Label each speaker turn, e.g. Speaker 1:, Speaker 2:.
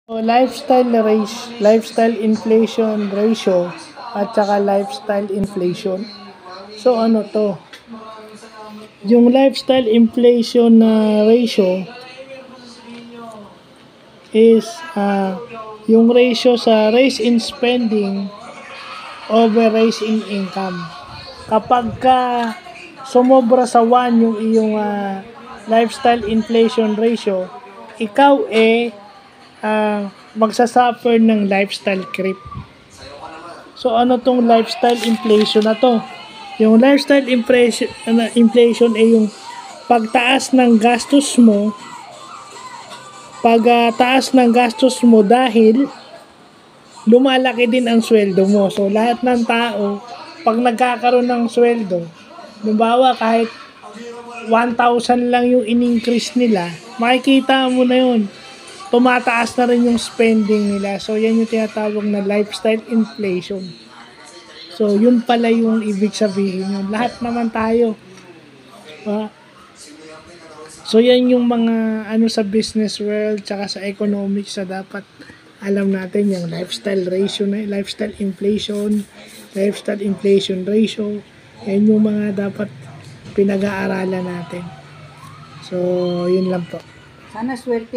Speaker 1: Lifestyle inflation ratio at saka lifestyle inflation. So ano to? Yung lifestyle inflation na ratio is yung ratio sa raise in spending over raise in income. Kapag sumobra sa 1 yung iyong lifestyle inflation ratio, ikaw magsasuffer ng lifestyle creep. So ano tong lifestyle inflation na to? Yung lifestyle inflation ay yung pagtaas ng gastos mo, taas ng gastos mo dahil lumalaki din ang sweldo mo. So lahat ng tao, pag nagkakaroon ng sweldo, halimbawa kahit 1,000 lang yung in-increase nila, makikita mo na yun, tumataas na rin yung spending nila. So yan yung tinatawag na lifestyle inflation. So yun pala yung ibig sabihin yun. Lahat naman tayo. So yan yung mga sa business world tsaka sa economics na dapat alam natin, yung lifestyle ratio na lifestyle inflation ratio. Yan yung mga dapat pinag-aaralan natin. So yun lang po.
Speaker 2: Sana swerte.